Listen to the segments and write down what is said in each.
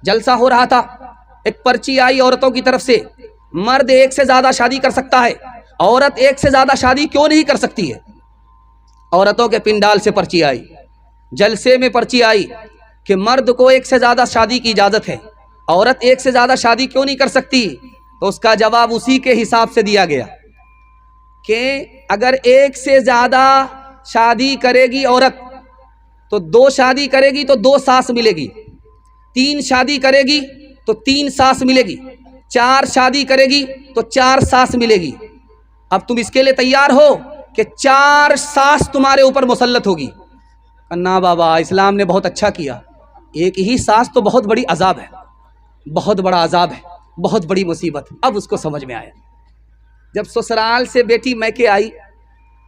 جلسہ ہو رہا تھا، ایک پرچی آئی عورتوں کی طرف سے، مرد ایک سے زیادہ شادی کر سکتا ہے، عورت ایک سے زیادہ شادی کیوں نہیں کر سکتی ہے؟ عورتوں کے پنڈال سے پرچی آئی، جلسے میں پرچی آئی کہ مرد کو ایک سے زیادہ شادی کی اجازت ہے، عورت ایک سے زیادہ شادی کیوں نہیں کر سکتی؟ تو اس کا جواب اسی کے حساب سے دیا گیا کہ اگر ایک سے زیادہ شادی کرے گی عورت تو 2 شادی کرے گی تو 2 ساس ملے گی، 3 شادی کرے گی تو 3 ساس ملے گی، 4 شادی کرے گی تو 4 ساس ملے گی۔ اب تم اس کے لیے تیار ہو کہ 4 ساس تمہارے اوپر مسلط ہوگی؟ نہ بابا، اسلام نے بہت اچھا کیا، ایک ہی ساس تو بہت بڑی عذاب ہے، بہت بڑا عذاب ہے، بہت بڑی مصیبت۔ اب اس کو سمجھ میں آیا، جب سسرال سے بیٹی میکے آئی،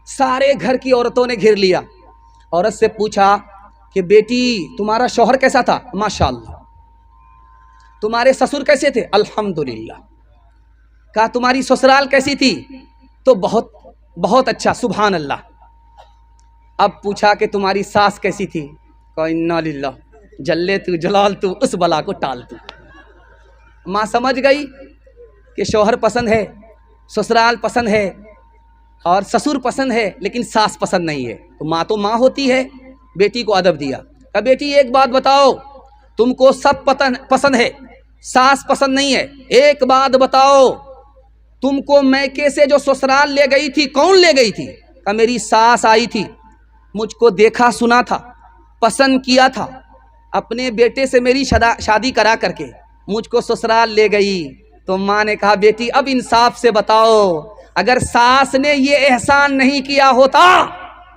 سارے گھر کی عورتوں نے گھیر لیا، عورت سے پوچھا کہ بیٹی تمہارا شوہر کیسا تھا؟ ماشاءاللہ۔ تمہارے سسر کیسے تھے؟ الحمدللہ۔ کہا تمہاری سسرال کیسی تھی؟ تو بہت اچھا، سبحان اللہ۔ اب پوچھا کہ تمہاری ساس کیسی تھی؟ کہا انا للہ، جلے تو جلال تو، اس بلا کو ٹال تو۔ ماں سمجھ گئی کہ شوہر پسند ہے، سسرال پسند ہے اور سسر پسند ہے، لیکن ساس پسند نہیں ہے۔ تو ماں ہوتی ہے، بیٹی کو ادب دیا، کہا بیٹی ایک بات بتاؤ، تم کو سب پسند ہے، ساس پسند نہیں ہے، ایک بات بتاؤ، تم کو میکے سے جو سسرال لے گئی تھی کون لے گئی تھی؟ کہا میری ساس آئی تھی، مجھ کو دیکھا سنا تھا، پسند کیا تھا، اپنے بیٹے سے میری شادی کرا کر کے مجھ کو سسرال لے گئی۔ تو ماں نے کہا بیٹی اب انصاف سے بتاؤ، اگر ساس نے یہ احسان نہیں کیا ہوتا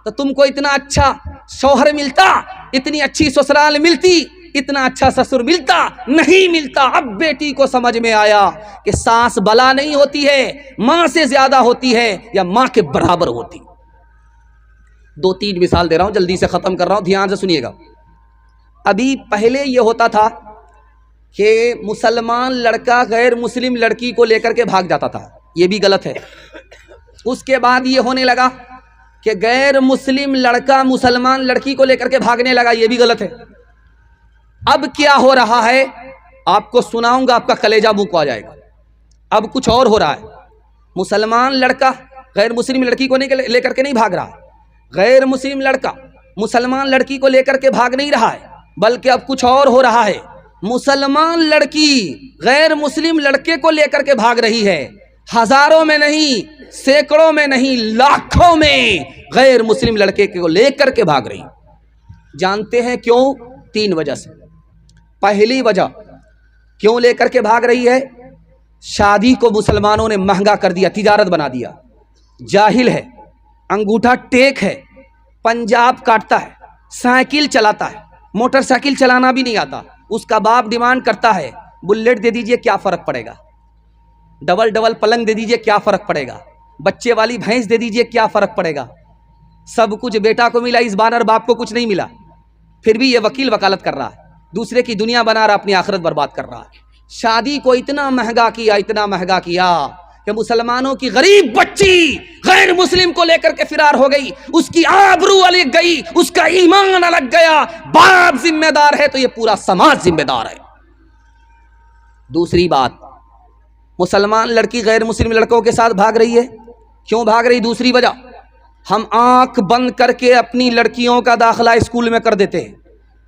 تو تم کو اتنا اچھا شوہر ملتا، اتنی اچھی سسرال ملتی، اتنا اچھا سسر ملتا؟ نہیں ملتا۔ اب بیٹی کو سمجھ میں آیا کہ ساس بلا نہیں ہوتی ہے، ماں سے زیادہ ہوتی ہے یا ماں کے برابر ہوتی۔ 2-3 مثال دے رہا ہوں، جلدی سے ختم کر رہا ہوں، دھیان سے سنیے گا۔ ابھی پہلے یہ ہوتا تھا کہ مسلمان لڑکا غیر مسلم لڑکی کو لے کر کے بھاگ جاتا تھا، یہ بھی غلط ہے۔ اس کے بعد یہ ہونے لگا کہ غیر مسلم لڑکا مسلمان لڑکی کو لے کر کے بھاگنے لگا، یہ بھی غلط ہے۔ اب کیا ہو رہا ہے آپ کو سناؤں گا، آپ کا کلیجہ منہ کو آ جائے گا۔ اب کچھ اور ہو رہا ہے، مسلمان لڑکا غیر مسلم لڑکی کو لے کر کے نہیں بھاگ رہا، غیر مسلم لڑکا مسلمان لڑکی کو لے کر کے بھاگ نہیں رہا ہے، بلکہ اب کچھ اور ہو رہا ہے، مسلمان لڑکی غیر مسلم لڑکے کو لے کر کے بھاگ رہی ہے، ہزاروں میں نہیں، سینکڑوں میں نہیں، لاکھوں میں غیر مسلم لڑکے کو لے کر کے بھاگ رہی۔ جانتے ہیں کیوں؟ 3 وجہ سے۔ پہلی وجہ کیوں لے کر کے بھاگ رہی ہے؟ شادی کو مسلمانوں نے مہنگا کر دیا، تجارت بنا دیا، جاہل ہے، انگوٹھا ٹیک ہے، پنجاب کاٹتا ہے، سائیکل چلاتا ہے، موٹر سائیکل چلانا بھی نہیں آتا، اس کا باپ ڈیمانڈ کرتا ہے بلیٹ دے دیجئے، کیا فرق پڑے گا؟ ڈبل پلنگ دے دیجئے، کیا فرق پڑے گا؟ بچے والی بھینس دے دیجئے، کیا فرق پڑے گا؟ سب کچھ بیٹا کو ملا، اس بانر باپ کو کچھ نہیں ملا، پھر بھی یہ وکیل وکالت کر رہا ہے، دوسرے کی دنیا بنا رہا، اپنی آخرت برباد کر رہا ہے۔ شادی کو اتنا مہنگا کیا، اتنا مہنگا کیا کہ مسلمانوں کی غریب بچی غیر مسلم کو لے کر کے فرار ہو گئی، اس کی آبرو الگ گئی، اس کا ایمان الگ گیا۔ باپ ذمہ دار ہے تو یہ پورا سماج ذمہ دار ہے۔ دوسری بات، مسلمان لڑکی غیر مسلم لڑکوں کے ساتھ بھاگ رہی ہے، کیوں بھاگ رہی؟ دوسری وجہ، ہم آنکھ بند کر کے اپنی لڑکیوں کا داخلہ اسکول میں کر دیتے ہیں،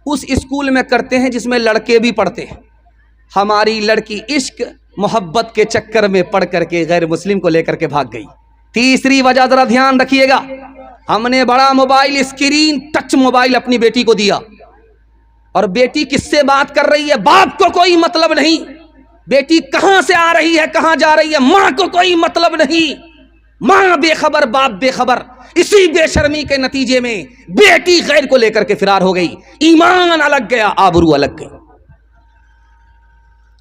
اس اسکول میں کرتے ہیں جس میں لڑکے بھی پڑھتے ہیں۔ ہماری لڑکی عشق محبت کے چکر میں پڑھ کر کے غیر مسلم کو لے کر کے بھاگ گئی۔ تیسری وجہ ذرا دھیان رکھیے گا، ہم نے بڑا موبائل، اسکرین ٹچ موبائل اپنی بیٹی کو دیا، اور بیٹی کس سے بات کر رہی ہے باپ کو کوئی مطلب نہیں، بیٹی کہاں سے آ رہی ہے کہاں جا رہی ہے ماں کو کوئی مطلب نہیں، ماں بے خبر باپ بے خبر۔ اسی بے شرمی کے نتیجے میں بیٹی غیر کو لے کر کے فرار ہو گئی، ایمان الگ گیا، آبرو الگ گئی۔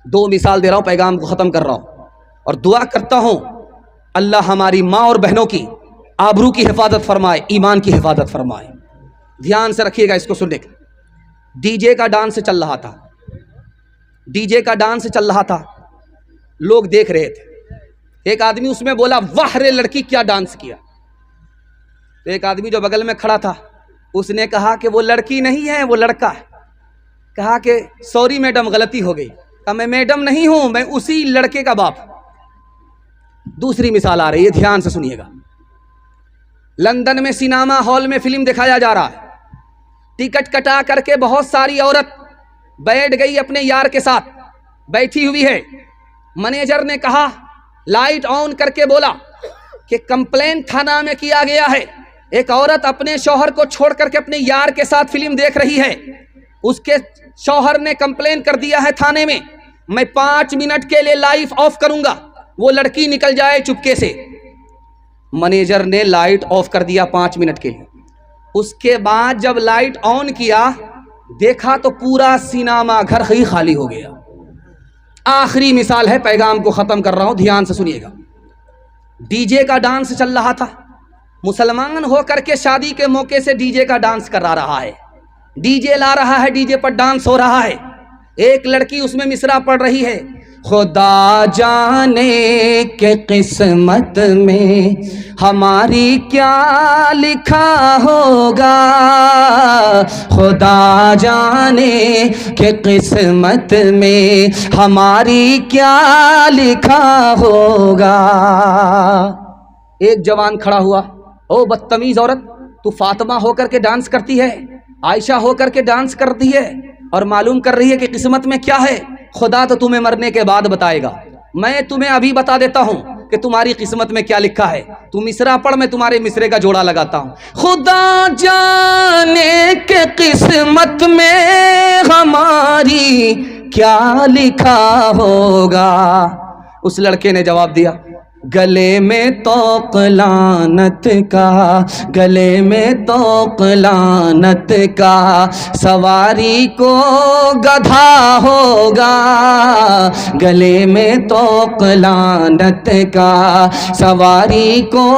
2 مثال دے رہا ہوں، پیغام کو ختم کر رہا ہوں، اور دعا کرتا ہوں اللہ ہماری ماں اور بہنوں کی آبرو کی حفاظت فرمائے، ایمان کی حفاظت فرمائے۔ دھیان سے رکھیے گا اس کو سننے کا۔ ڈی جے کا ڈانس چل رہا تھا، ڈی جے کا ڈانس چل رہا تھا، لوگ دیکھ رہے تھے۔ ایک آدمی اس میں بولا واہ رے لڑکی کیا ڈانس کیا، تو ایک آدمی جو بغل میں کھڑا تھا اس نے کہا کہ وہ لڑکی نہیں ہے وہ لڑکا ہے۔ کہا کہ سوری میڈم غلطی ہو گئی. کہا میں میڈم نہیں ہوں, میں اسی لڑکے کا باپ. دوسری مثال آ رہی ہے, دھیان سے سنیے گا. لندن میں سینما ہال میں فلم دکھایا جا رہا ہے. ٹکٹ کٹا کر کے بہت ساری عورت بیٹھ گئی اپنے یار کے ساتھ, بیٹھی ہوئی ہے. مینیجر نے کہا, لائٹ آن کر کے بولا کہ کمپلین تھانہ میں کیا گیا ہے, ایک عورت اپنے شوہر کو چھوڑ کر کے اپنے یار کے ساتھ فلم دیکھ رہی ہے. اس کے شوہر نے کمپلین کر دیا ہے تھانے میں, میں 5 منٹ کے لیے لائٹ آف کروں گا, وہ لڑکی نکل جائے چپکے سے. مینیجر نے لائٹ آف کر دیا 5 منٹ کے لیے. اس کے بعد جب لائٹ آن کیا, دیکھا تو پورا سینما گھر ہی خالی ہو گیا. آخری مثال ہے, پیغام کو ختم کر رہا ہوں, دھیان سے سنیے گا. ڈی جے کا ڈانس چل رہا تھا. مسلمان ہو کر کے شادی کے موقع سے ڈی جے کا ڈانس کرا رہا ہے, ڈی جے لا رہا ہے, ڈی جے پر ڈانس ہو رہا ہے. ایک لڑکی اس میں مصرع پڑھ رہی ہے, خدا جانے کہ قسمت میں ہماری کیا لکھا ہوگا, خدا جانے کہ قسمت میں ہماری کیا لکھا ہوگا. ایک جوان کھڑا ہوا, او بدتمیز عورت, تو فاطمہ ہو کر کے ڈانس کرتی ہے, عائشہ ہو کر کے ڈانس کرتی ہے, اور معلوم کر رہی ہے کہ قسمت میں کیا ہے. خدا تو تمہیں مرنے کے بعد بتائے گا, میں تمہیں ابھی بتا دیتا ہوں کہ تمہاری قسمت میں کیا لکھا ہے. تم مصرع پڑھ, میں تمہارے مصرے کا جوڑا لگاتا ہوں. خدا جانے کہ قسمت میں ہماری کیا لکھا ہوگا. اس لڑکے نے جواب دیا, گلے میں طوق لعنت کا, گلے میں طوق لعنت کا, سواری کو گدھا ہوگا, گلے میں طوق لعنت کا, سواری کو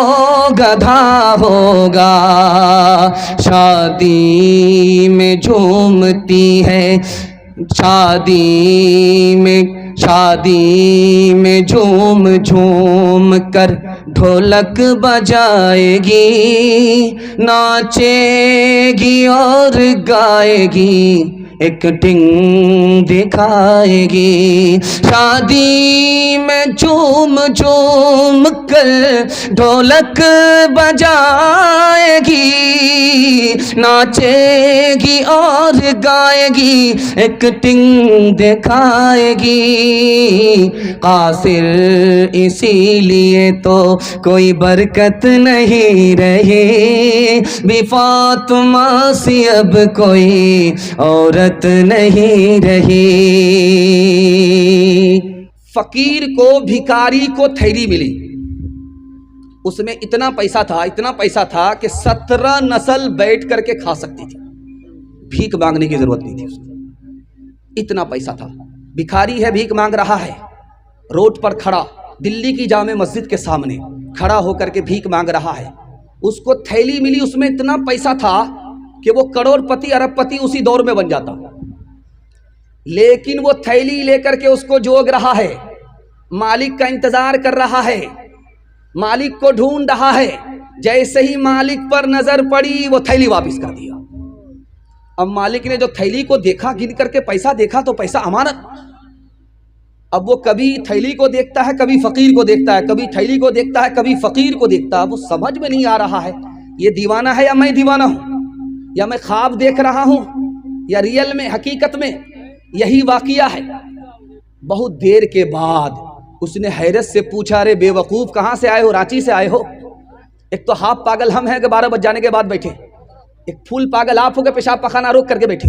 گدھا ہوگا. شادی میں جھومتی ہے, شادی میں جھوم جھوم کر ڈھولک بجائے گی, ناچے گی اور گائے گی, ایکٹنگ دکھائے گی. شادی میں جھوم جھوم کر ڈھولک بجائے گی, ناچے گی اور گائے گی, ایکٹنگ دکھائے گی. قاصر اسی لیے تو کوئی برکت نہیں رہی, بی فاطمہ سی اب کوئی عورت نہیں رہی. فقیر کو, بھکاری کو تھیلی ملی, اس میں اتنا پیسہ تھا کہ 17 نسل بیٹھ کر کے کھا سکتی تھی, بھیک مانگنے کی ضرورت نہیں تھی اس کو, اتنا پیسہ تھا. بھکاری ہے, بھیک مانگ رہا ہے, روڈ پر کھڑا, دلی کی جامع مسجد کے سامنے کھڑا ہو کر کے بھیک مانگ رہا ہے. اس کو تھیلی ملی, اس میں اتنا پیسہ تھا کہ وہ کروڑ پتی ارب پتی اسی دور میں بن جاتا. لیکن وہ تھیلی لے کر کے اس کو جوگ رہا ہے, مالک کا انتظار کر رہا ہے, مالک کو ڈھونڈ رہا ہے. جیسے ہی مالک پر نظر پڑی, وہ تھیلی واپس کر دیا. اب مالک نے جو تھیلی کو دیکھا, گن کر کے پیسہ دیکھا تو پیسہ امانت. اب وہ کبھی تھیلی کو دیکھتا ہے, کبھی فقیر کو دیکھتا ہے, کبھی تھیلی کو دیکھتا ہے, کبھی فقیر کو دیکھتا ہے. وہ سمجھ میں نہیں آ رہا ہے یہ دیوانہ ہے یا میں دیوانہ ہوں, یا میں خواب دیکھ رہا ہوں, یا ریئل میں حقیقت میں یہی واقعہ ہے. بہت دیر کے بعد اس نے حیرت سے پوچھا, رے بے وقوف کہاں سے آئے ہو؟ رانچی سے آئے ہو؟ ایک تو ہاف پاگل ہم ہیں کہ 12 بج جانے کے بعد بیٹھے, ایک پھول پاگل آپ ہو کے پیشاب پخانہ روک کر کے بیٹھے.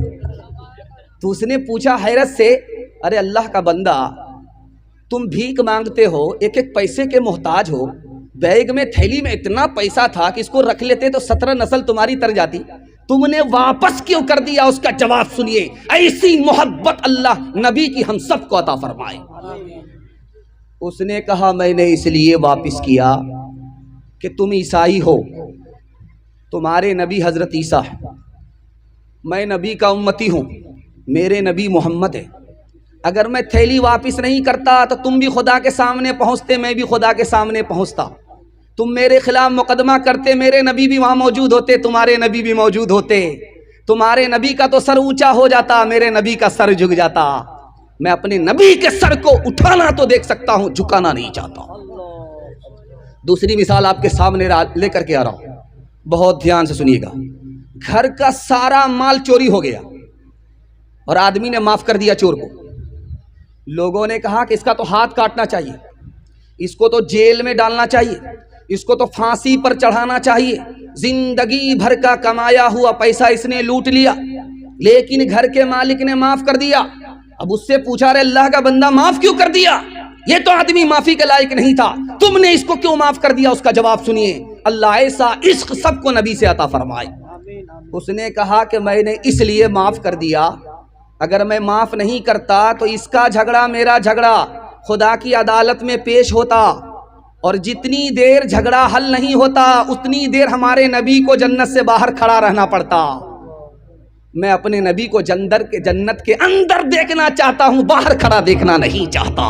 تو اس نے پوچھا حیرت سے, ارے اللہ کا بندہ, تم بھیک مانگتے ہو, ایک ایک پیسے کے محتاج ہو, بیگ میں تھیلی میں اتنا پیسہ تھا کہ اس کو رکھ لیتے تو 17 نسل تمہاری تر جاتی, تم نے واپس کیوں کر دیا؟ اس کا جواب سنیے. ایسی محبت اللہ نبی کی ہم سب کو عطا فرمائے. اس نے کہا, میں نے اس لیے واپس کیا کہ تم عیسائی ہو, تمہارے نبی حضرت عیسیٰ ہے, میں نبی کا امتی ہوں, میرے نبی محمد ہے. اگر میں تھیلی واپس نہیں کرتا تو تم بھی خدا کے سامنے پہنچتے, میں بھی خدا کے سامنے پہنچتا. تم میرے خلاف مقدمہ کرتے, میرے نبی بھی وہاں موجود ہوتے, تمہارے نبی بھی موجود ہوتے. تمہارے نبی کا تو سر اونچا ہو جاتا، میرے نبی کا سر جھک جاتا. میں اپنے نبی کے سر کو اٹھانا تو دیکھ سکتا ہوں، جھکانا نہیں چاہتا. دوسری مثال آپ کے سامنے لے کر کے آ رہا ہوں، بہت دھیان سے سنیے گا. گھر کا سارا مال چوری ہو گیا اور آدمی نے معاف کر دیا چور کو. لوگوں نے کہا کہ اس کا تو ہاتھ کاٹنا چاہیے، اس کو تو جیل میں ڈالنا چاہیے، اس کو تو پھانسی پر چڑھانا چاہیے، زندگی بھر کا کمایا ہوا پیسہ اس نے لوٹ لیا. لیکن گھر کے مالک نے معاف کر دیا. اب اس سے پوچھا، رہے اللہ کا بندہ معاف کیوں کر دیا؟ یہ تو آدمی معافی کے لائق نہیں تھا، تم نے اس کو کیوں معاف کر دیا؟ اس کا جواب سنیے. اللہ ایسا عشق سب کو نبی سے عطا فرمائے. اس نے کہا کہ میں نے اس لیے معاف کر دیا، اگر میں معاف نہیں کرتا تو اس کا جھگڑا میرا جھگڑا خدا کی عدالت میں پیش ہوتا، اور جتنی دیر جھگڑا حل نہیں ہوتا اتنی دیر ہمارے نبی کو جنت سے باہر کھڑا رہنا پڑتا. میں اپنے نبی کو جنت کے اندر دیکھنا چاہتا ہوں، باہر کھڑا دیکھنا نہیں چاہتا.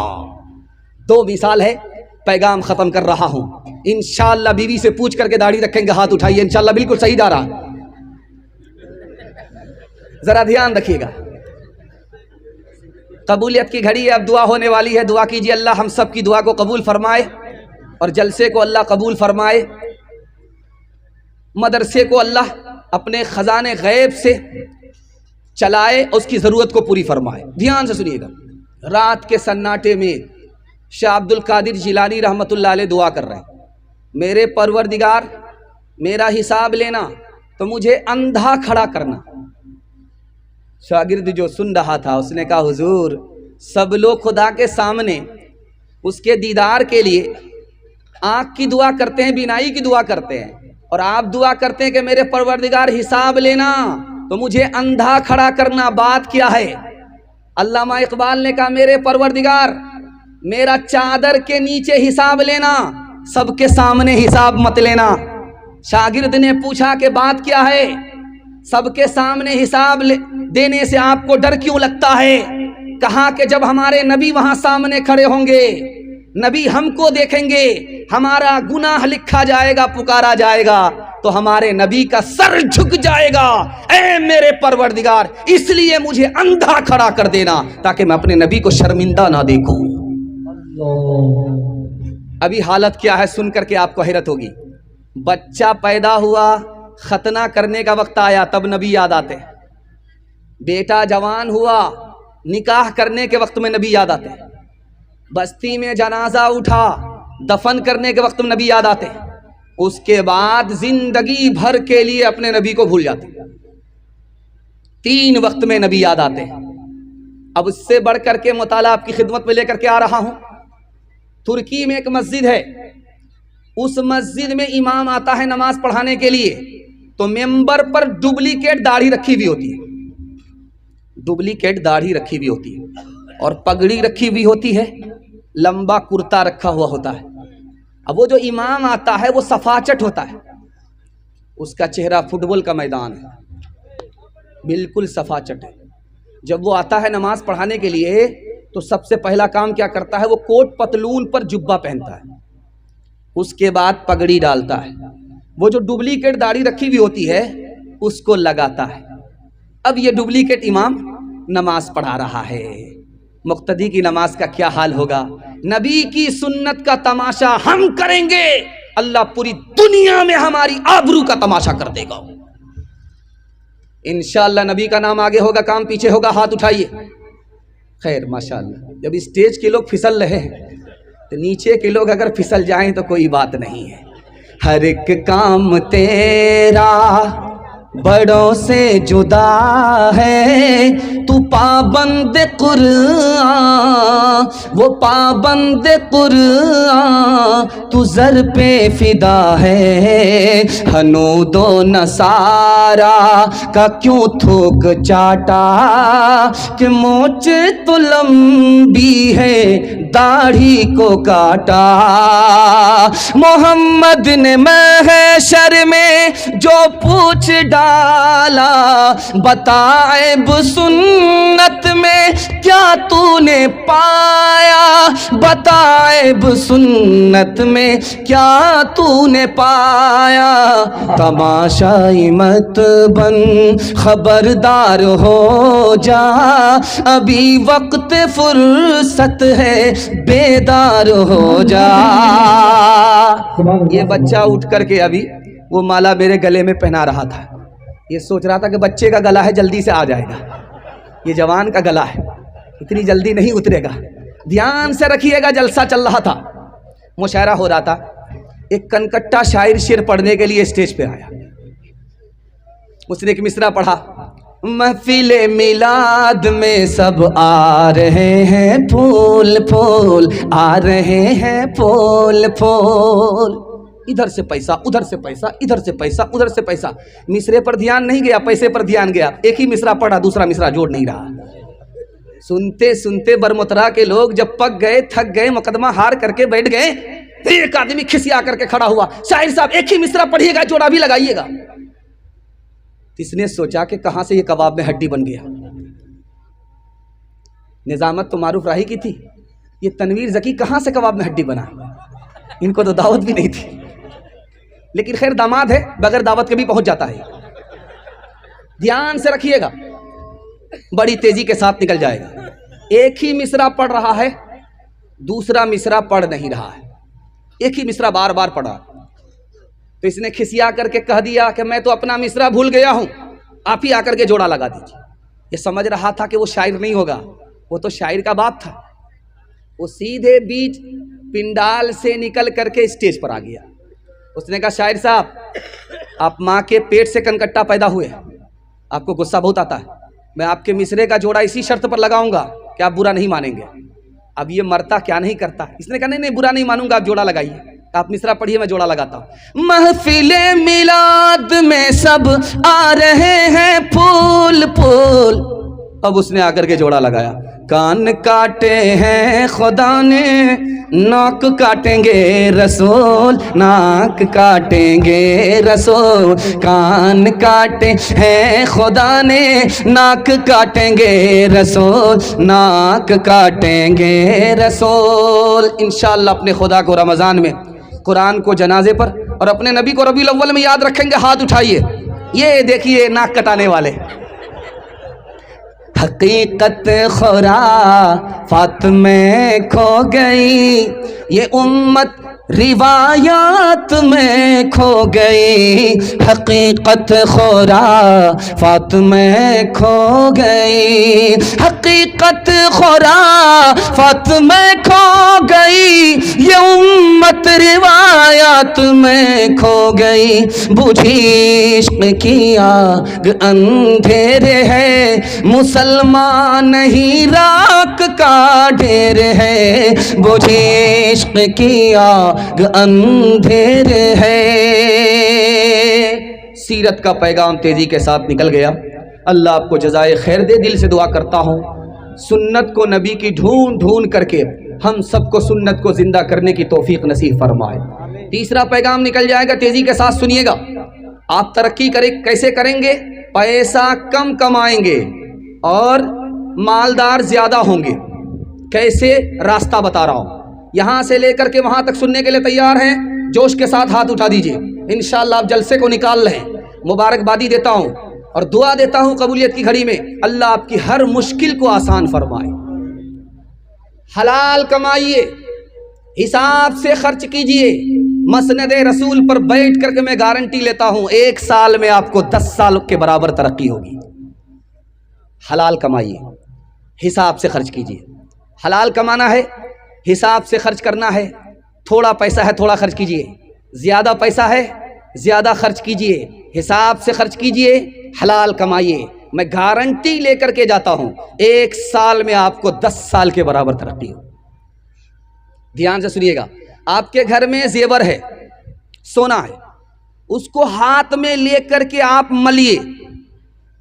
دو مثال ہے، پیغام ختم کر رہا ہوں. انشاءاللہ بیوی سے پوچھ کر کے داڑھی رکھیں گے، ہاتھ اٹھائیے، انشاءاللہ بالکل صحیح جا رہا. ذرا دھیان رکھیے گا، قبولیت کی گھڑی ہے، اب دعا ہونے والی ہے. دعا کیجیے اللہ ہم سب کی دعا کو قبول فرمائے اور جلسے کو اللہ قبول فرمائے، مدرسے کو اللہ اپنے خزانے غیب سے چلائے، اس کی ضرورت کو پوری فرمائے. دھیان سے سنیے گا. رات کے سناٹے میں شاہ عبد القادر جیلانی رحمۃ اللہ علیہ دعا کر رہے ہیں، میرے پروردگار میرا حساب لینا تو مجھے اندھا کھڑا کرنا. شاگرد جو سن رہا تھا اس نے کہا حضور سب لوگ خدا کے سامنے اس کے دیدار کے لیے آنکھ کی دعا کرتے ہیں، بینائی کی دعا کرتے ہیں، اور آپ دعا کرتے ہیں کہ میرے پروردگار حساب لینا تو مجھے اندھا کھڑا کرنا. بات کیا ہے؟ علامہ اقبال نے کہا میرے پروردگار میرا چادر کے نیچے حساب لینا، سب کے سامنے حساب مت لینا. شاگرد نے پوچھا کہ بات کیا ہے؟ سب کے سامنے حساب دینے سے آپ کو ڈر کیوں لگتا ہے؟ کہا کہ جب ہمارے نبی وہاں سامنے کھڑے ہوں گے، نبی ہم کو دیکھیں گے، ہمارا گناہ لکھا جائے گا، پکارا جائے گا تو ہمارے نبی کا سر جھک جائے گا. اے میرے پروردگار اس لیے مجھے اندھا کھڑا کر دینا تاکہ میں اپنے نبی کو شرمندہ نہ دیکھوں. ابھی حالت کیا ہے سن کر کے آپ کو حیرت ہوگی. بچہ پیدا ہوا، ختنہ کرنے کا وقت آیا تب نبی یاد آتے. بیٹا جوان ہوا، نکاح کرنے کے وقت میں نبی یاد آتے. بستی میں جنازہ اٹھا، دفن کرنے کے وقت میں نبی یاد آتے. اس کے بعد زندگی بھر کے لیے اپنے نبی کو بھول جاتے. 3 وقت میں نبی یاد آتے. اب اس سے بڑھ کر کے مطالعہ آپ کی خدمت میں لے کر کے آ رہا ہوں. ترکی میں ایک مسجد ہے، اس مسجد میں امام آتا ہے نماز پڑھانے کے لیے تو ممبر پر ڈپلیکیٹ داڑھی رکھی ہوئی ہوتی ہے، ڈپلیکیٹ داڑھی رکھی ہوئی ہوتی ہے اور پگڑی رکھی ہوئی ہوتی ہے، لمبا کرتا رکھا ہوا ہوتا ہے. اب وہ جو امام آتا ہے وہ سفاچٹ ہوتا ہے، اس کا چہرہ فٹ بال کا میدان ہے، بالکل سفاچٹ ہے. جب وہ آتا ہے نماز پڑھانے کے لیے تو سب سے پہلا کام کیا کرتا ہے؟ وہ کوٹ پتلون پر جبہ پہنتا ہے، اس کے بعد پگڑی ڈالتا ہے، وہ جو ڈپلیکیٹ داڑھی رکھی ہوئی ہوتی ہے اس کو لگاتا ہے. اب یہ ڈپلیکیٹ امام نماز پڑھا رہا ہے، مقتدی کی نماز کا کیا حال ہوگا؟ نبی کی سنت کا تماشا ہم کریں گے، اللہ پوری دنیا میں ہماری آبرو کا تماشا کر دے گا. انشاءاللہ نبی کا نام آگے ہوگا، کام پیچھے ہوگا، ہاتھ اٹھائیے. خیر ماشاءاللہ. جب اسٹیج کے لوگ پھسل رہے ہیں تو نیچے کے لوگ اگر پھسل جائیں تو کوئی بات نہیں ہے. ہر ایک کام تیرا بڑوں سے جدا ہے، تو پابند قرآن، وہ پابند قرآن، تو زر پہ فدا ہے. ہنود و نصارا کا کیوں تھوک چاٹا کہ مونچھ تو لمبی ہے داڑھی کو کاٹا. محمد نے محشر میں جو پوچھ ڈالا، بتائب سنت میں کیا تو نے پایا، بتائے سنت میں کیا تو نے پایا، تماشائی مت بن خبردار ہو جا، ابھی وقت فرصت ہے بیدار ہو جا۔ یہ بچہ اٹھ کر کے ابھی وہ مالا میرے گلے میں پہنا رہا تھا، یہ سوچ رہا تھا کہ بچے کا گلا ہے جلدی سے آ جائے گا، یہ جوان کا گلا ہے اتنی جلدی نہیں اترے گا، دھیان سے رکھیے گا۔ جلسہ چل رہا تھا، مشاعرہ ہو رہا تھا، ایک کنکٹا شاعر شعر پڑھنے کے لیے اسٹیج پہ آیا، اس نے ایک مصرع پڑھا، محفل میلاد میں سب آ رہے ہیں پھول پھول، آ رہے ہیں پھول پھول، ادھر سے پیسہ ادھر سے پیسہ، ادھر سے پیسہ ادھر سے پیسہ، مصرے پر دھیان نہیں گیا، پیسے پر دھیان گیا، ایک ہی مصرع پڑھا دوسرا مصرع جوڑ نہیں رہا۔ سنتے سنتے برمترا کے لوگ جب پک گئے، تھک گئے، مقدمہ ہار کر کے بیٹھ گئے، ایک آدمی کھسیا کر کے کھڑا ہوا، شاعر صاحب ایک ہی مصرع پڑھیے گا، جوڑا بھی لگائیے گا۔ اس نے سوچا کہ کہاں سے یہ کباب میں ہڈی بن گیا، نظامت تو معروف راہی کی تھی، یہ تنویر زکی کہاں سے کباب میں ہڈی بنا، ان کو تو دعوت بھی نہیں تھی، لیکن خیر داماد ہے، بغیر دعوت کے بھی پہنچ جاتا ہے۔ دھیان سے رکھیے گا، بڑی تیزی کے ساتھ نکل جائے گا۔ ایک ہی مصرع پڑھ رہا ہے، دوسرا مصرع پڑھ نہیں رہا ہے، ایک ہی مصرع بار بار پڑھ رہا ہے، تو اس نے کھسیا کر کے کہہ دیا کہ میں تو اپنا مصرع بھول گیا ہوں، آپ ہی آ کر کے جوڑا لگا دیجیے۔ یہ سمجھ رہا تھا کہ وہ شاعر نہیں ہوگا، وہ تو شاعر کا باپ تھا، وہ سیدھے بیچ پنڈال سے نکل کر کے اسٹیج پر آ گیا۔ اس نے کہا شاعر صاحب آپ ماں کے پیٹ سے کنکٹا پیدا ہوئے، آپ کو غصہ بہت آتا ہے، میں آپ کے مصرے کا جوڑا اسی شرط پر لگاؤں گا کہ آپ برا نہیں مانیں گے۔ اب یہ مرتا کیا نہیں کرتا، اس نے کہا نہیں برا نہیں مانوں گا، آپ جوڑا لگائیے، آپ مصرع پڑھیے میں جوڑا لگاتا ہوں۔ محفل میلاد میں سب آ رہے ہیں پھول پھول، اب اس نے آ کر کے جوڑا لگایا، کان کاٹے ہیں خدا نے ناک کاٹیں گے رسول، ناک کاٹیں گے رسول، کان کاٹے ہیں خدا نے ناک کاٹیں گے رسول، ناک کاٹیں گے رسول۔ انشاءاللہ اپنے خدا کو رمضان میں، قرآن کو جنازے پر، اور اپنے نبی کو ربیع الاول میں یاد رکھیں گے، ہاتھ اٹھائیے، یہ دیکھیے ناک کٹانے والے۔ حقیقت خرافات میں کھو گئی، یہ امت روایات میں کھو گئی، حقیقت خرافات میں کھو گئی، حقیقت خرافات میں کھو گئی، یہ امت روایات میں کھو گئی، بجھی عشق کی آگ اندھیرے ہے، مسلمان نہیں راک کا ڈھیر ہے، بجھی عشق کی آگ اندھیر ہے۔ سیرت کا پیغام تیزی کے ساتھ نکل گیا۔ اللہ آپ کو جزائے خیر دے، دل سے دعا کرتا ہوں سنت کو نبی کی ڈھونڈ ڈھونڈ کر کے ہم سب کو سنت کو زندہ کرنے کی توفیق نصیب فرمائے۔ تیسرا پیغام نکل جائے گا، تیزی کے ساتھ سنیے گا۔ آپ ترقی کیسے کریں گے؟ پیسہ کم کمائیں گے اور مالدار زیادہ ہوں گے۔ کیسے؟ راستہ بتا رہا ہوں، یہاں سے لے کر کے وہاں تک سننے کے لیے تیار ہیں؟ جوش کے ساتھ ہاتھ اٹھا دیجئے، انشاءاللہ آپ جلسے کو نکال لیں۔ مبارکبادی دیتا ہوں اور دعا دیتا ہوں قبولیت کی گھڑی میں اللہ آپ کی ہر مشکل کو آسان فرمائے۔ حلال کمائیے، حساب سے خرچ کیجئے، مسند رسول پر بیٹھ کر کے میں گارنٹی لیتا ہوں 1 سال میں آپ کو 10 سال کے برابر ترقی ہوگی۔ حلال کمائیے، حساب سے خرچ کیجئے۔ حلال کمانا ہے، حساب سے خرچ کرنا ہے، تھوڑا پیسہ ہے تھوڑا خرچ کیجئے، زیادہ پیسہ ہے زیادہ خرچ کیجئے، حساب سے خرچ کیجئے، حلال کمائیے۔ میں گارنٹی لے کر کے جاتا ہوں 1 سال میں آپ کو 10 سال کے برابر ترقی ہو۔ دھیان سے سنیے گا، آپ کے گھر میں زیور ہے، سونا ہے، اس کو ہاتھ میں لے کر کے آپ ملیے،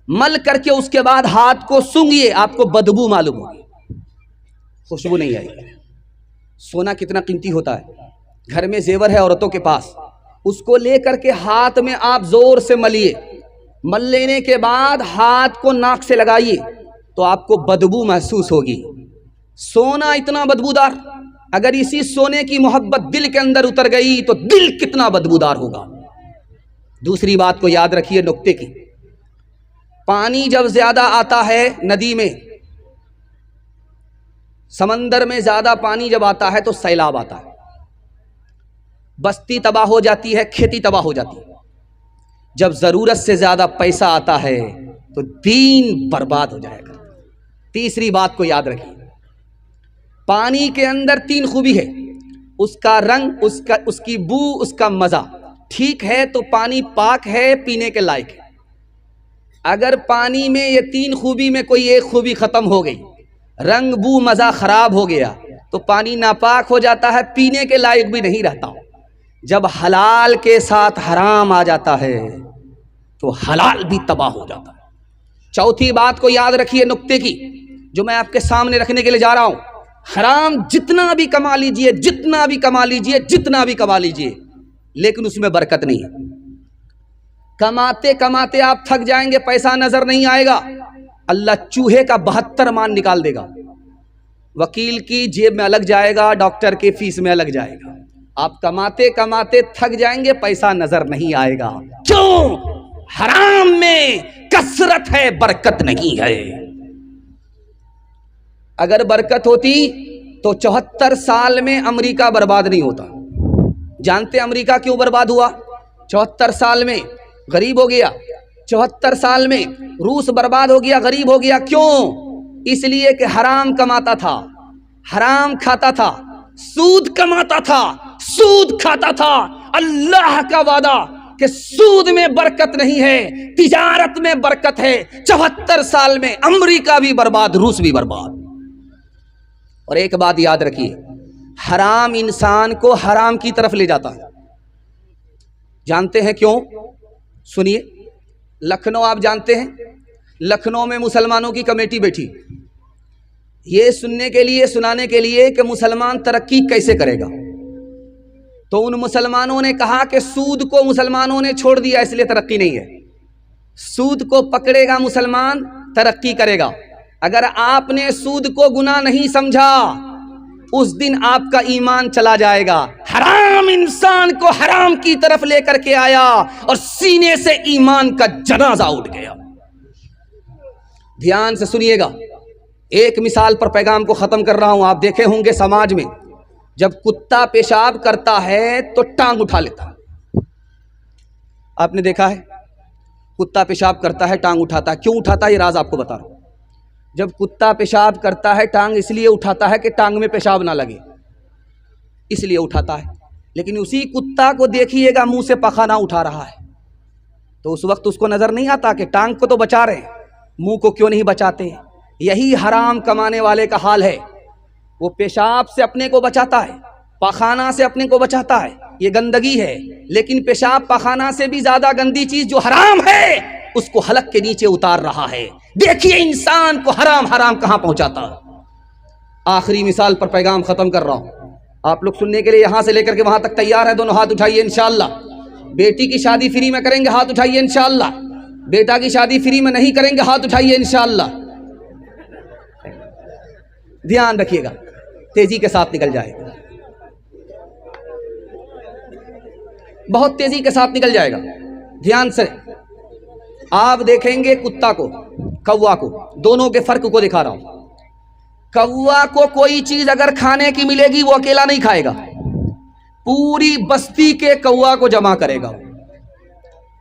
مل کر کے اس کے بعد ہاتھ کو سونگھیے، آپ کو بدبو معلوم ہوگی، خوشبو نہیں آئے گی۔ سونا کتنا قیمتی ہوتا ہے، گھر میں زیور ہے عورتوں کے پاس، اس کو لے کر کے ہاتھ میں آپ زور سے ملیے، مل لینے کے بعد ہاتھ کو ناک سے لگائیے، تو آپ کو بدبو محسوس ہوگی. سونا اتنا بدبودار, اگر اسی سونے کی محبت دل کے اندر اتر گئی تو دل کتنا بدبودار ہوگا. دوسری بات کو یاد رکھیے نقطے کی, پانی جب زیادہ آتا ہے ندی میں, سمندر میں زیادہ پانی جب آتا ہے تو سیلاب آتا ہے, بستی تباہ ہو جاتی ہے, کھیتی تباہ ہو جاتی ہے. جب ضرورت سے زیادہ پیسہ آتا ہے تو دین برباد ہو جائے گا. تیسری بات کو یاد رکھیے, پانی کے اندر 3 خوبی ہے, اس کا رنگ, اس کی بو, اس کا مزہ. ٹھیک ہے تو پانی پاک ہے, پینے کے لائق ہے. اگر پانی میں یہ 3 خوبی میں کوئی ایک خوبی ختم ہو گئی, رنگ, بو, مزہ خراب ہو گیا, تو پانی ناپاک ہو جاتا ہے, پینے کے لائق بھی نہیں رہتا. جب حلال کے ساتھ حرام آ جاتا ہے تو حلال بھی تباہ ہو جاتا ہے. چوتھی بات کو یاد رکھیے نقطے کی, جو میں آپ کے سامنے رکھنے کے لیے جا رہا ہوں. حرام جتنا بھی کما لیجئے, جتنا بھی کما لیجئے, جتنا بھی کما لیجئے, لیکن اس میں برکت نہیں ہے. کماتے کماتے آپ تھک جائیں گے, پیسہ نظر نہیں آئے گا, اللہ چوہے کا 72 مان نکال دے گا. وکیل کی جیب میں الگ جائے گا, ڈاکٹر کی فیس میں الگ جائے گا. آپ کماتے کماتے تھک جائیں گے, پیسہ نظر نہیں آئے گا. کیوں؟ حرام میں کثرت ہے, برکت نہیں ہے. اگر برکت ہوتی تو 74 سال میں امریکہ برباد نہیں ہوتا. جانتے امریکہ کیوں برباد ہوا؟ 74 سال میں غریب ہو گیا. 74 سال میں روس برباد ہو گیا, غریب ہو گیا. کیوں؟ اس لیے کہ حرام کماتا تھا, حرام کھاتا تھا, سود کماتا تھا, سود کھاتا تھا. اللہ کا وعدہ کہ سود میں برکت نہیں ہے, تجارت میں برکت ہے. 74 سال میں امریکہ بھی برباد, روس بھی برباد. اور ایک بات یاد رکھیے, حرام انسان کو حرام کی طرف لے جاتا ہے. جانتے ہیں کیوں؟ سنیے. لکھنؤ آپ جانتے ہیں, لکھنؤ میں مسلمانوں کی کمیٹی بیٹھی, یہ سننے کے لیے, سنانے کے لیے کہ مسلمان ترقی کیسے کرے گا. تو ان مسلمانوں نے کہا کہ سود کو مسلمانوں نے چھوڑ دیا, اس لیے ترقی نہیں ہے. سود کو پکڑے گا مسلمان, ترقی کرے گا. اگر آپ نے سود کو گناہ نہیں سمجھا, اس دن آپ کا ایمان چلا جائے گا. حرام انسان کو حرام کی طرف لے کر کے آیا اور سینے سے ایمان کا جنازہ اٹھ گیا. دھیان سے سنیے گا, ایک مثال پر پیغام کو ختم کر رہا ہوں. آپ دیکھے ہوں گے سماج میں جب کتا پیشاب کرتا ہے تو ٹانگ اٹھا لیتا ہے. آپ نے دیکھا ہے, کتا پیشاب کرتا ہے ٹانگ اٹھاتا ہے. کیوں اٹھاتا ہے یہ راز آپ کو بتا رہا ہوں. جب کتا پیشاب کرتا ہے ٹانگ اس لیے اٹھاتا ہے کہ ٹانگ میں پیشاب نہ لگے, اس لیے اٹھاتا ہے. لیکن اسی کتا کو دیکھیے گا منہ سے پخانہ اٹھا رہا ہے, تو اس وقت اس کو نظر نہیں آتا کہ ٹانگ کو تو بچا رہے ہیں, منہ کو کیوں نہیں بچاتے. یہی حرام کمانے والے کا حال ہے. وہ پیشاب سے اپنے کو بچاتا ہے, پخانہ سے اپنے کو بچاتا ہے, یہ گندگی ہے. لیکن پیشاب پخانہ سے بھی زیادہ گندی چیز جو حرام ہے اس کو حلق کے نیچے اتار رہا ہے. دیکھیے انسان کو حرام حرام کہاں پہنچاتا. آخری مثال پر پیغام ختم کر رہا ہوں. آپ لوگ سننے کے لیے یہاں سے لے کر کے وہاں تک تیار ہیں؟ دونوں ہاتھ اٹھائیے انشاءاللہ. بیٹی کی شادی فری میں کریں گے, ہاتھ اٹھائیے انشاءاللہ. بیٹا کی شادی فری میں نہیں کریں گے, ہاتھ اٹھائیے انشاءاللہ. دھیان رکھیے گا, تیزی کے ساتھ نکل جائے گا, بہت تیزی کے ساتھ نکل جائے گا. دھیان سے آپ دیکھیں گے کتا کو, کوا کو, دونوں کے فرق کو دکھا رہا ہوں. کوا کو کوئی چیز اگر کھانے کی ملے گی وہ اکیلا نہیں کھائے گا, پوری بستی کے کوا کو جمع کرے گا,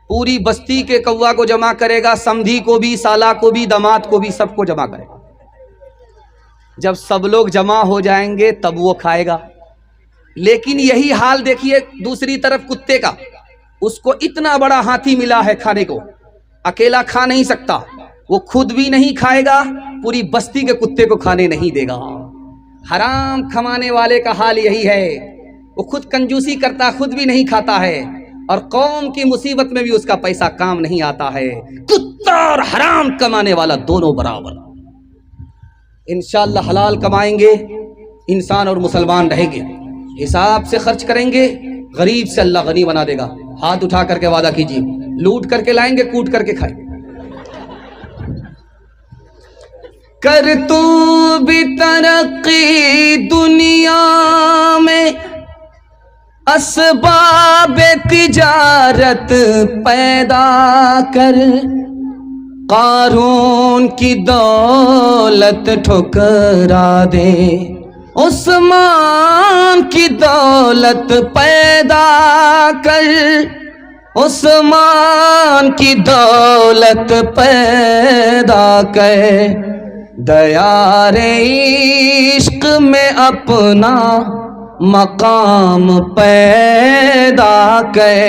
پوری بستی کے کوا کو جمع کرے گا, سمدھی کو بھی, سالا کو بھی, داماد کو بھی, سب کو جمع کرے گا. جب سب لوگ جمع ہو جائیں گے تب وہ کھائے گا. لیکن یہی حال دیکھیے دوسری طرف کتے کا, اس کو اتنا بڑا ہاتھی ملا ہے کھانے کو, اکیلا کھا نہیں سکتا, وہ خود بھی نہیں کھائے گا, پوری بستی کے کتے کو کھانے نہیں دے گا. حرام کھمانے والے کا حال یہی ہے, وہ خود کنجوسی کرتا, خود بھی نہیں کھاتا ہے, اور قوم کی مصیبت میں بھی اس کا پیسہ کام نہیں آتا ہے. کتا اور حرام کمانے والا دونوں برابر. انشاءاللہ حلال کمائیں گے, انسان اور مسلمان رہیں گے, حساب سے خرچ کریں گے, غریب سے اللہ غنی بنا دے گا. ہاتھ اٹھا کر کے وعدہ کیجیے, لوٹ کر کے لائیں گے, کوٹ کر کے کھائیں گے. کر تو بھی ترقی دنیا میں، اسباب تجارت پیدا کر، قارون کی دولت ٹھکرا دے، عثمان کی دولت پیدا کر، عثمان کی دولت پیدا کر، دیار عشق میں اپنا مقام پیدا کر،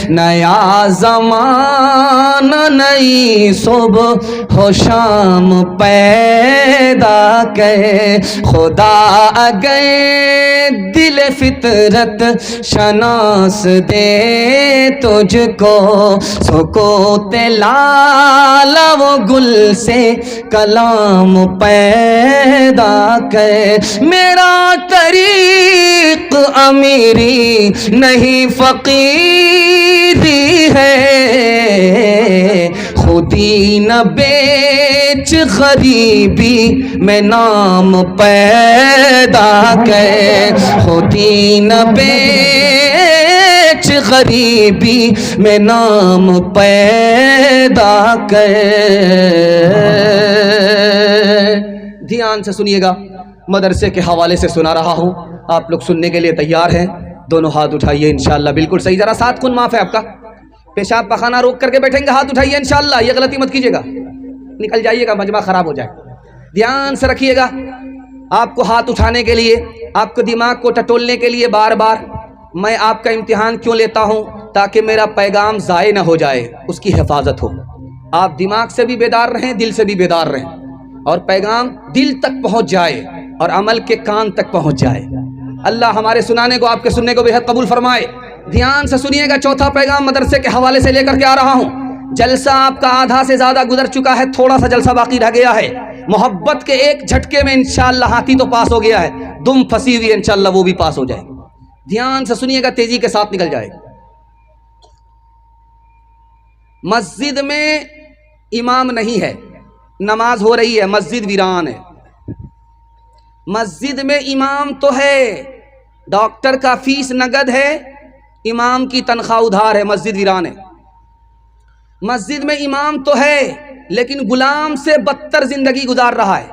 نیا زمانہ نئی صبح و شام پیدا کر، خدا اگر دل فطرت شناس دے تجھ کو، سکوت لال و گل سے کلام پیدا کر، میرا طریق امیری نہیں فقیری ہے، خودی نہ بیچ غریبی میں نام پیدا کر، خودی نہ بیچ غریبی میں نام پیدا کر۔ دھیان سے سنیے گا، مدرسے کے حوالے سے سنا رہا ہوں، آپ لوگ سننے کے لیے تیار ہیں؟ دونوں ہاتھ اٹھائیے انشاءاللہ، بالکل صحیح، ذرا ساتھ کن معاف ہے آپ کا، پیشاب پخانہ روک کر کے بیٹھیں گے، ہاتھ اٹھائیے انشاءاللہ، یہ غلطی مت کیجیے گا، نکل جائیے گا مجمع خراب ہو جائے۔ دھیان سے رکھیے گا، آپ کو ہاتھ اٹھانے کے لیے، آپ کو دماغ کو ٹٹولنے کے لیے بار بار میں آپ کا امتحان کیوں لیتا ہوں؟ تاکہ میرا پیغام ضائع نہ ہو جائے، اس کی حفاظت ہو، آپ دماغ سے بھی بیدار رہیں، دل سے بھی بیدار رہیں، اور پیغام دل تک پہنچ جائے اور عمل کے کان تک پہنچ جائے۔ اللہ ہمارے سنانے کو، آپ کے سننے کو بے حد قبول فرمائے۔ دھیان سے سنیے گا، چوتھا پیغام مدرسے کے حوالے سے لے کر کے آ رہا ہوں۔ جلسہ آپ کا آدھا سے زیادہ گزر چکا ہے، تھوڑا سا جلسہ باقی رہ گیا ہے، محبت کے ایک جھٹکے میں انشاءاللہ ہاتھی تو پاس ہو گیا ہے، دم پھنسی ہوئی ہے انشاءاللہ وہ بھی پاس ہو جائے گی۔ دھیان سے سنیے گا، تیزی کے ساتھ نکل جائے گا۔ مسجد میں امام نہیں ہے، نماز ہو رہی ہے، مسجد ویران ہے۔ مسجد میں امام تو ہے، ڈاکٹر کا فیس نگد ہے، امام کی تنخواہ ادھار ہے، مسجد ویران ہے۔ مسجد میں امام تو ہے لیکن غلام سے بدتر زندگی گزار رہا ہے،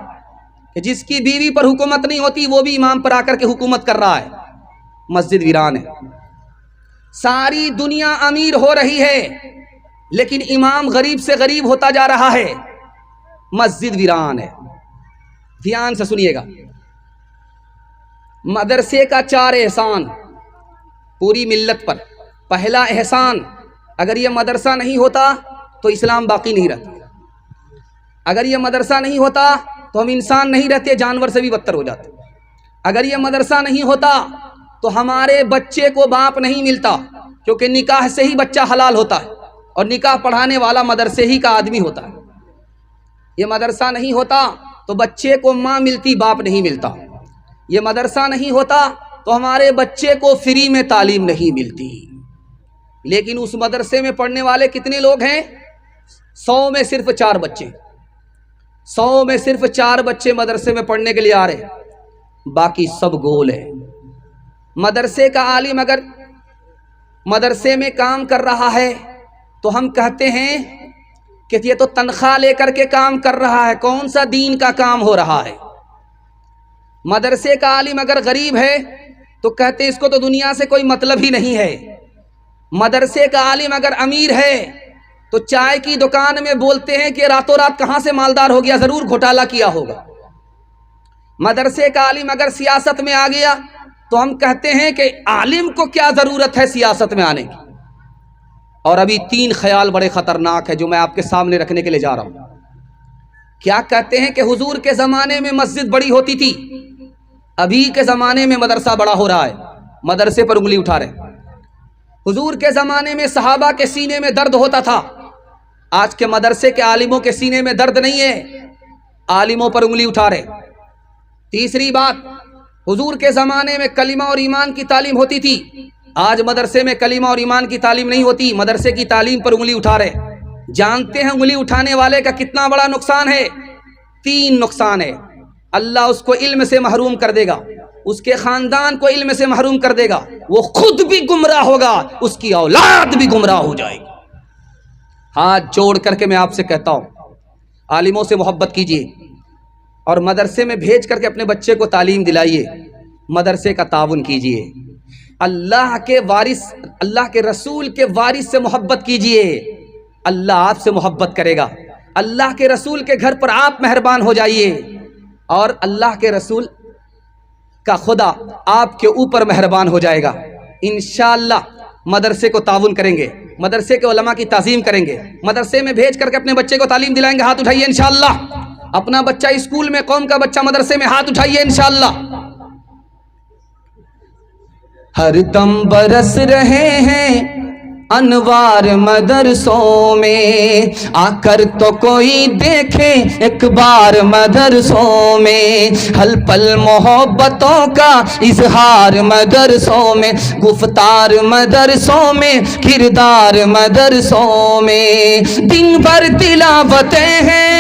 کہ جس کی بیوی پر حکومت نہیں ہوتی وہ بھی امام پر آ کر کے حکومت کر رہا ہے، مسجد ویران ہے۔ ساری دنیا امیر ہو رہی ہے لیکن امام غریب سے غریب ہوتا جا رہا ہے، مسجد ویران ہے۔ دھیان سے سنیے گا، مدرسے کا 4 احسان پوری ملت پر۔ پہلا احسان، اگر یہ مدرسہ نہیں ہوتا تو اسلام باقی نہیں رہتا، اگر یہ مدرسہ نہیں ہوتا تو ہم انسان نہیں رہتے، جانور سے بھی بدتر ہو جاتے، اگر یہ مدرسہ نہیں ہوتا تو ہمارے بچے کو باپ نہیں ملتا، کیونکہ نکاح سے ہی بچہ حلال ہوتا ہے، اور نکاح پڑھانے والا مدرسے ہی کا آدمی ہوتا ہے۔ یہ مدرسہ نہیں ہوتا تو بچے کو ماں ملتی، باپ نہیں ملتا، یہ مدرسہ نہیں ہوتا تو ہمارے بچے کو فری میں تعلیم نہیں ملتی۔ لیکن اس مدرسے میں پڑھنے والے کتنے لوگ ہیں؟ 100 میں صرف 4 بچے، 100 میں صرف 4 بچے مدرسے میں پڑھنے کے لیے آ رہے ہیں، باقی سب گول ہے۔ مدرسے کا عالم اگر مدرسے میں کام کر رہا ہے تو ہم کہتے ہیں کہ یہ تو تنخواہ لے کر کے کام کر رہا ہے، کون سا دین کا کام ہو رہا ہے۔ مدرسے کا عالم اگر غریب ہے تو کہتے ہیں اس کو تو دنیا سے کوئی مطلب ہی نہیں ہے۔ مدرسے کا عالم اگر امیر ہے تو چائے کی دکان میں بولتے ہیں کہ راتوں رات کہاں سے مالدار ہو گیا، ضرور گھوٹالہ کیا ہوگا۔ مدرسے کا عالم اگر سیاست میں آ گیا تو ہم کہتے ہیں کہ عالم کو کیا ضرورت ہے سیاست میں آنے کی۔ اور ابھی 3 خیال بڑے خطرناک ہے جو میں آپ کے سامنے رکھنے کے لیے جا رہا ہوں۔ کیا کہتے ہیں کہ حضور کے زمانے میں مسجد بڑی ہوتی تھی، ابھی کے زمانے میں مدرسہ بڑا ہو رہا ہے، مدرسے پر انگلی اٹھا رہے۔ حضور کے زمانے میں صحابہ کے سینے میں درد ہوتا تھا، آج کے مدرسے کے عالموں کے سینے میں درد نہیں ہے، عالموں پر انگلی اٹھا رہے۔ تیسری بات، حضور کے زمانے میں کلمہ اور ایمان کی تعلیم ہوتی تھی، آج مدرسے میں کلمہ اور ایمان کی تعلیم نہیں ہوتی، مدرسے کی تعلیم پر انگلی اٹھا رہے۔ جانتے ہیں انگلی اٹھانے والے کا کتنا بڑا نقصان ہے؟ 3 نقصان ہے. اللہ اس کو علم سے محروم کر دے گا, اس کے خاندان کو علم سے محروم کر دے گا, وہ خود بھی گمراہ ہوگا, اس کی اولاد بھی گمراہ ہو جائے گی. ہاتھ جوڑ کر کے میں آپ سے کہتا ہوں, عالموں سے محبت کیجیے اور مدرسے میں بھیج کر کے اپنے بچے کو تعلیم دلائیے, مدرسے کا تعاون کیجیے. اللہ کے وارث, اللہ کے رسول کے وارث سے محبت کیجیے, اللہ آپ سے محبت کرے گا. اللہ کے رسول کے گھر پر آپ مہربان ہو جائیے اور اللہ کے رسول کا خدا آپ کے اوپر مہربان ہو جائے گا. انشاءاللہ مدرسے کو تعاون کریں گے, مدرسے کے علماء کی تعظیم کریں گے, مدرسے میں بھیج کر کے اپنے بچے کو تعلیم دلائیں گے. ہاتھ اٹھائیے انشاءاللہ. اپنا بچہ اسکول میں, قوم کا بچہ مدرسے میں, ہاتھ اٹھائیے انشاءاللہ. ہر دم برس رہے ہیں انوار مدرسوں میں, آ کر تو کوئی دیکھے ایک بار مدرسوں میں. ہل پل محبتوں کا اظہار مدرسوں میں, گفتار مدرسوں میں, کردار مدرسوں میں. دن بھر تلاوتیں ہیں,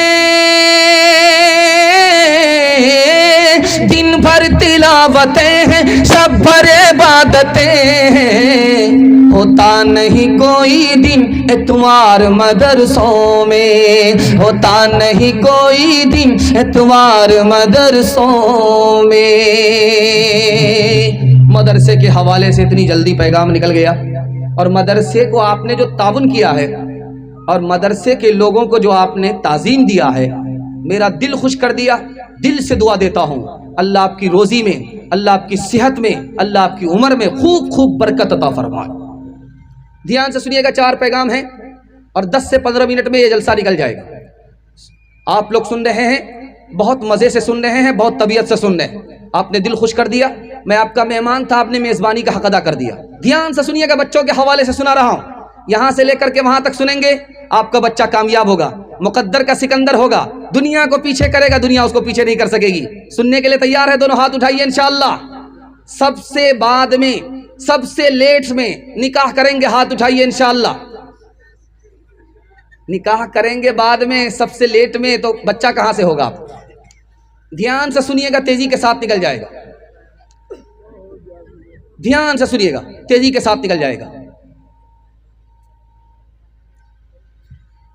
دن بھر تلاوتیں ہیں, سب بھر عبادتیں ہیں. ہوتا نہیں کوئی دن اتوار مدرسوں میں, ہوتا نہیں کوئی دن اتوار مدرسوں میں. مدرسے کے حوالے سے اتنی جلدی پیغام نکل گیا, اور مدرسے کو آپ نے جو تعاون کیا ہے اور مدرسے کے لوگوں کو جو آپ نے تعظیم دیا ہے, میرا دل خوش کر دیا. دل سے دعا دیتا ہوں اللہ آپ کی روزی میں, اللہ آپ کی صحت میں, اللہ آپ کی عمر میں خوب خوب برکت عطا فرمائے. دھیان سے سنیے گا, 4 پیغام ہیں اور 10 سے 15 منٹ میں یہ جلسہ نکل جائے گا. آپ لوگ سن رہے ہیں, بہت مزے سے سن رہے ہیں, بہت طبیعت سے سن رہے ہیں. آپ نے دل خوش کر دیا. میں آپ کا مہمان تھا, آپ نے میزبانی کا حق ادا کر دیا. دھیان سے سنیے گا, بچوں کے حوالے سے سنا رہا ہوں, یہاں سے لے کر کے وہاں تک سنیں گے, آپ کا بچہ کامیاب ہوگا, مقدر کا سکندر ہوگا, دنیا کو پیچھے کرے گا, دنیا اس کو پیچھے نہیں کر سکے گی. سننے کے لیے تیار ہے؟ دونوں ہاتھ اٹھائیے انشاءاللہ. سب سے بعد میں, سب سے لیٹ میں نکاح کریں گے, ہاتھ اٹھائیے انشاءاللہ. نکاح کریں گے بعد میں, سب سے لیٹ میں, تو بچہ کہاں سے ہوگا؟ آپ دھیان سے سنیے گا, تیزی کے ساتھ نکل جائے گا. دھیان سے سنیے گا, تیزی کے ساتھ نکل جائے گا.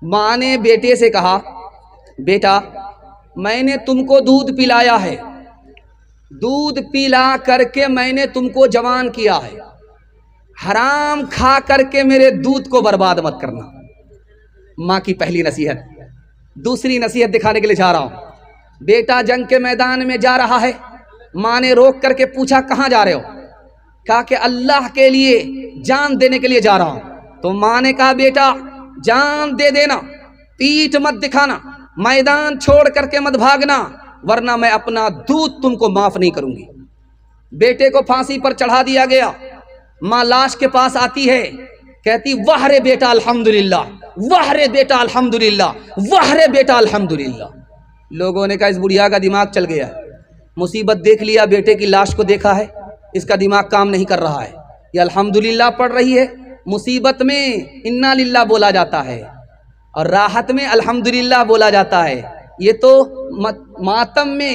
ماں نے بیٹے سے کہا, بیٹا میں نے تم کو دودھ پلایا ہے, دودھ پلا کر کے میں نے تم کو جوان کیا ہے, حرام کھا کر کے میرے دودھ کو برباد مت کرنا. ماں کی پہلی نصیحت. دوسری نصیحت دکھانے کے لیے جا رہا ہوں. بیٹا جنگ کے میدان میں جا رہا ہے, ماں نے روک کر کے پوچھا کہاں جا رہے ہو؟ کہا کہ اللہ کے لیے جان دینے کے لیے جا رہا ہوں. تو ماں نے کہا بیٹا جان دے دینا, پیٹھ مت دکھانا, میدان چھوڑ کر کے مت بھاگنا, ورنہ میں اپنا دودھ تم کو معاف نہیں کروں گی. بیٹے کو پھانسی پر چڑھا دیا گیا. ماں لاش کے پاس آتی ہے, کہتی واہ رے بیٹا الحمدللہ, واہ رے بیٹا الحمدللہ, واہ رے بیٹا الحمدللہ. لوگوں نے کہا اس بڑھیا کا دماغ چل گیا, مصیبت دیکھ لیا, بیٹے کی لاش کو دیکھا ہے, اس کا دماغ کام نہیں کر رہا ہے. یہ الحمدللہ پڑھ رہی ہے, مصیبت میں انا للہ بولا جاتا ہے اور راحت میں الحمدللہ بولا جاتا ہے. یہ تو ماتم میں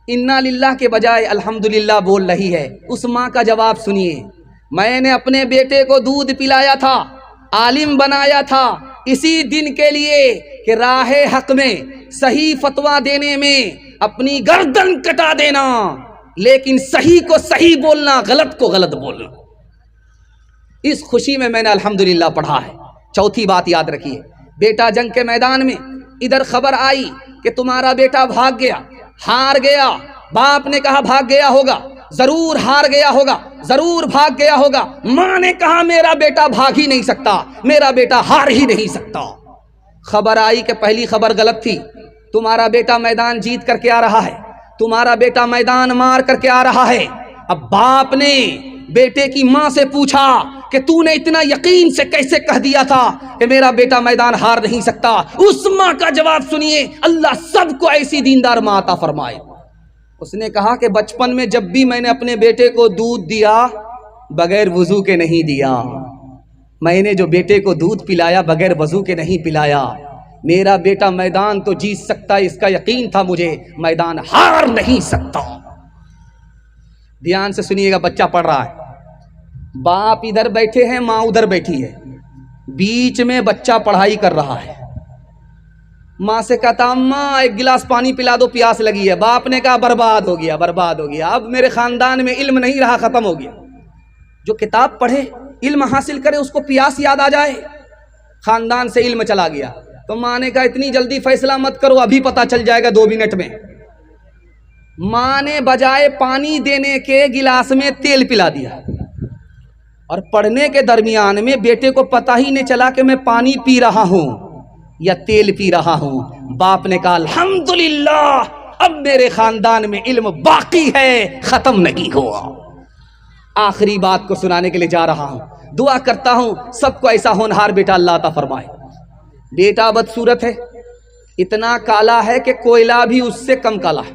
انا للہ کے بجائے الحمدللہ بول رہی ہے. اس ماں کا جواب سنیے, میں نے اپنے بیٹے کو دودھ پلایا تھا, عالم بنایا تھا اسی دن کے لیے کہ راہ حق میں صحیح فتویٰ دینے میں اپنی گردن کٹا دینا, لیکن صحیح کو صحیح بولنا, غلط کو غلط بولنا. اس خوشی میں میں نے الحمدللہ پڑھا ہے. چوتھی بات یاد رکھیے, بیٹا جنگ کے میدان میں, ادھر خبر آئی کہ تمہارا بیٹا بھاگ گیا, ہار گیا. باپ نے کہا بھاگ گیا ہوگا, ضرور ہار گیا ہوگا, ضرور بھاگ گیا ہوگا. ماں نے کہا میرا بیٹا بھاگ ہی نہیں سکتا, میرا بیٹا ہار ہی نہیں سکتا. خبر آئی کہ پہلی خبر غلط تھی, تمہارا بیٹا میدان جیت کر کے آ رہا ہے, تمہارا بیٹا میدان مار کر کے آ رہا ہے. اب باپ نے بیٹے کی ماں سے پوچھا کہ تو نے اتنا یقین سے کیسے کہہ دیا تھا کہ میرا بیٹا میدان ہار نہیں سکتا؟ اس ماں کا جواب سنیے, اللہ سب کو ایسی دیندار ماں عطا فرمائے. اس نے کہا کہ بچپن میں جب بھی میں نے اپنے بیٹے کو دودھ دیا بغیر وضو کے نہیں دیا, میں نے جو بیٹے کو دودھ پلایا بغیر وضو کے نہیں پلایا. میرا بیٹا میدان تو جیت سکتا ہے، اس کا یقین تھا مجھے، میدان ہار نہیں سکتا. دھیان سے سنیے گا، بچہ پڑھ رہا ہے، باپ ادھر بیٹھے ہیں، ماں ادھر بیٹھی ہے، بیچ میں بچہ پڑھائی کر رہا ہے. ماں سے کہتا اماں ایک گلاس پانی پلا دو، پیاس لگی ہے. باپ نے کہا برباد ہو گیا، برباد ہو گیا، اب میرے خاندان میں علم نہیں رہا، ختم ہو گیا. جو کتاب پڑھے، علم حاصل کرے، اس کو پیاس یاد آ جائے، خاندان سے علم چلا گیا. تو ماں نے کہا اتنی جلدی فیصلہ مت کرو، ابھی پتہ چل جائے گا 2 منٹ میں. ماں نے بجائے پانی دینے کے گلاس میں تیل پلا دیا، اور پڑھنے کے درمیان میں بیٹے کو پتہ ہی نہیں چلا کہ میں پانی پی رہا ہوں یا تیل پی رہا ہوں. باپ نے کہا الحمدللہ، اب میرے خاندان میں علم باقی ہے، ختم نہیں ہوا. آخری بات کو سنانے کے لیے جا رہا ہوں. دعا کرتا ہوں سب کو ایسا ہونہار بیٹا اللہ عطا فرمائے. بیٹا بدصورت ہے، اتنا کالا ہے کہ کوئلہ بھی اس سے کم کالا ہے.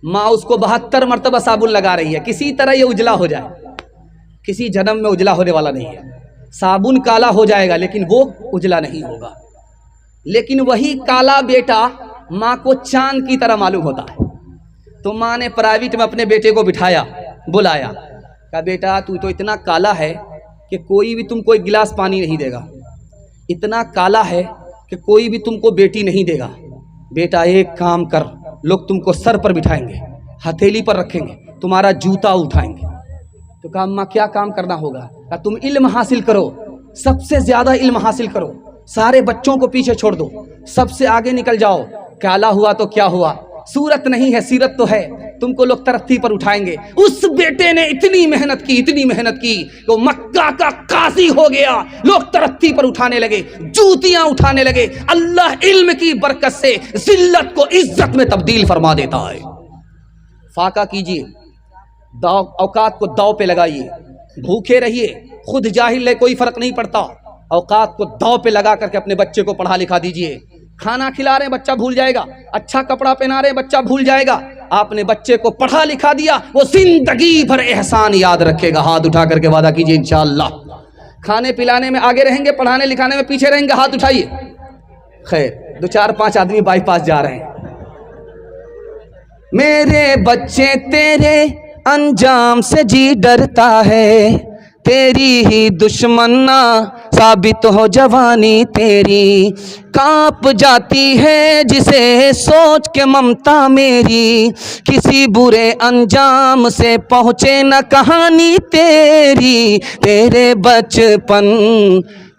ماں اس کو 72 مرتبہ صابن لگا رہی ہے، کسی طرح یہ اجلا ہو جائے. کسی جنم میں اجلا ہونے والا نہیں ہے، صابن کالا ہو جائے گا لیکن وہ اجلا نہیں ہوگا. لیکن وہی کالا بیٹا ماں کو چاند کی طرح معلوم ہوتا ہے. تو ماں نے پرائیویٹ میں اپنے بیٹے کو بٹھایا، بلایا، کہا بیٹا تو اتنا کالا ہے کہ کوئی بھی تم کو ایک گلاس پانی نہیں دے گا، اتنا کالا ہے کہ کوئی بھی تم کو بیٹی نہیں دے گا. بیٹا ایک کام کر، لوگ تم کو سر پر بٹھائیں گے، ہتھیلی پر رکھیں گے، تمہارا جوتا اٹھائیں گے. تو کہا اماں کیا کام کرنا ہوگا؟ کہا تم علم حاصل کرو، سب سے زیادہ علم حاصل کرو، سارے بچوں کو پیچھے چھوڑ دو، سب سے آگے نکل جاؤ. کالا ہوا تو کیا ہوا، صورت نہیں ہے سیرت تو ہے، تم کو لوگ ترقی پر اٹھائیں گے. اس بیٹے نے اتنی محنت کی، اتنی محنت کی کہ وہ مکہ کا قاضی ہو گیا. لوگ ترقی پر اٹھانے لگے، جوتیاں اٹھانے لگے. اللہ علم کی برکت سے ذلت کو عزت میں تبدیل فرما دیتا ہے. فاقہ کیجئے، اوقات کو داؤ پہ لگائیے، بھوکے رہیے، خود جاہل ہے کوئی فرق نہیں پڑتا، اوقات کو داؤ پہ لگا کر کے اپنے بچے کو پڑھا لکھا دیجئے. کھانا کھلا رہے ہیں بچہ بھول جائے گا، اچھا کپڑا پہنا رہے ہیں بچہ بھول جائے گا. آپ نے بچے کو پڑھا لکھا دیا، وہ زندگی بھر احسان یاد رکھے گا. ہاتھ اٹھا کر کے وعدہ کیجئے انشاءاللہ. کھانے پلانے میں آگے رہیں گے، پڑھانے لکھانے میں پیچھے رہیں گے. ہاتھ اٹھائیے. خیر 2-4-5 آدمی بائی پاس جا رہے ہیں. میرے بچے تیرے انجام سے جی ڈرتا ہے، تیری ہی دشمن نہ ثابت ہو جوانی تیری. کانپ جاتی ہے جسے سوچ کے ممتا میری، کسی برے انجام سے پہنچے نہ کہانی تیری. تیرے بچپن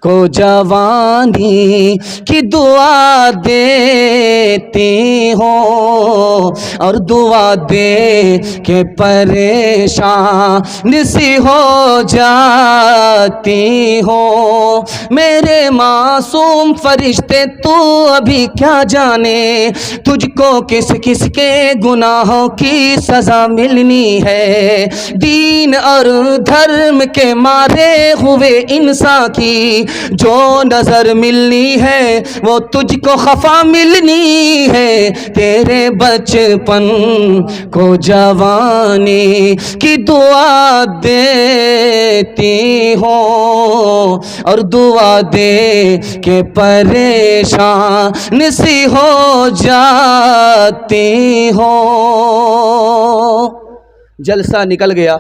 کو جوانی کی دعا دیتی ہوں، اور دعا دے کے پریشان سی ہو جاتی ہوں. میرے معصوم فرشتے تو ابھی کیا جانے، تجھ کو کس کس کے گناہوں کی سزا ملنی ہے. دین اور دھرم کے مارے ہوئے انسان کی جو نظر ملنی ہے وہ تجھ کو خفا ملنی ہے. تیرے بچپن کو جوانی کی دعا دیتی ہوں، اور دعا دے کے پریشان سی ہو جاتی ہوں. جلسہ نکل گیا.